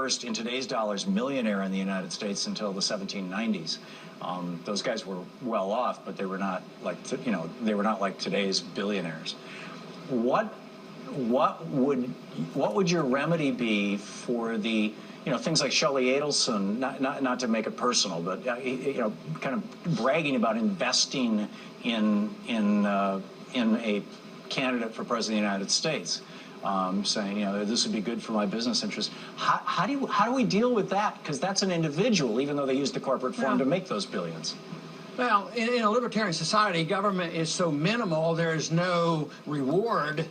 first, in today's dollars, millionaire in the United States until the 1790s. Those guys were well off, but they were not like, they were not like today's billionaires. What would your remedy be for the, things like Shelley Adelson, not to make it personal, but kind of bragging about investing in a candidate for president of the United States, saying, this would be good for my business interests. How do we deal with that? Because that's an individual, even though they use the corporate form to make those billions. Well, in a libertarian society, government is so minimal, there is no reward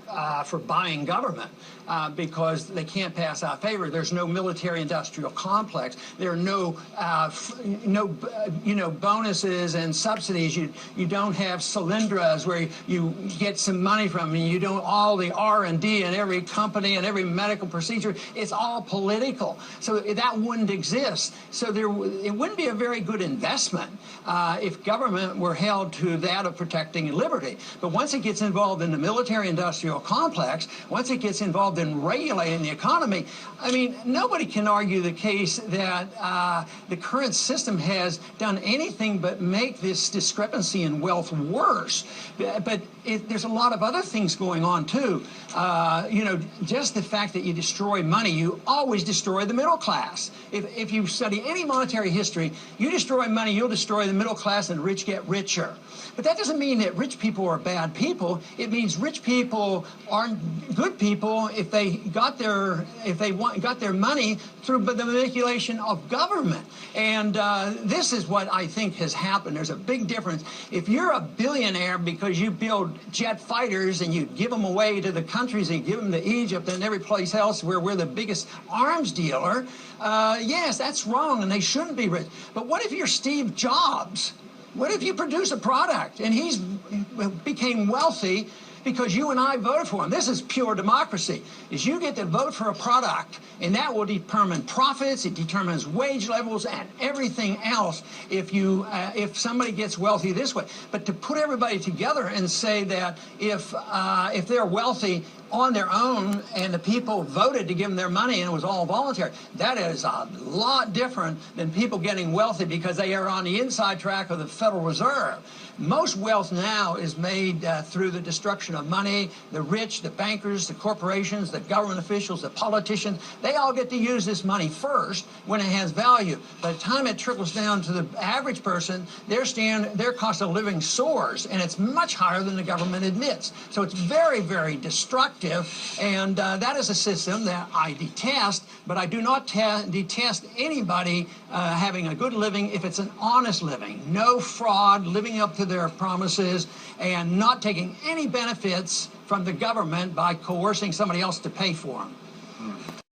for buying government because they can't pass out favor. There's no military-industrial complex. There are no bonuses and subsidies. You don't have Solyndras where you get some money from, and you don't all the R&D in every company and every medical procedure. It's all political. So that wouldn't exist. So it wouldn't be a very good investment if government were held to that of protecting liberty. But once it gets involved in the military-industrial complex, once it gets involved in regulating the economy, I mean, nobody can argue the case that the current system has done anything but make this discrepancy in wealth worse. But there's a lot of other things going on, too. Just the fact that you destroy money, you always destroy the middle class. If you study any monetary history, you destroy money, you'll destroy the middle class, and the rich get richer. But that doesn't mean that rich people are bad people. It means rich people aren't good people if they got their money through the manipulation of government. And this is what I think has happened. There's a big difference. If you're a billionaire because you build jet fighters and you give them away to the countries and give them to Egypt and every place else where we're the biggest arms dealer, yes, that's wrong and they shouldn't be rich. But what if you're Steve Jobs? What if you produce a product and he became wealthy because you and I voted for him? This is pure democracy, is you get to vote for a product, and that will determine profits, it determines wage levels and everything else if somebody gets wealthy this way. But to put everybody together and say that if they're wealthy on their own and the people voted to give them their money and it was all voluntary, that is a lot different than people getting wealthy because they are on the inside track of the Federal Reserve. Most wealth now is made through the destruction of money. The rich, the bankers, the corporations, the government officials, the politicians, they all get to use this money first when it has value. By the time it trickles down to the average person, their cost of living soars, and it's much higher than the government admits. So it's very, very destructive, and that is a system that I detest, but I do not detest anybody having a good living if it's an honest living. No fraud, living up to their promises, and not taking any benefits from the government by coercing somebody else to pay for them.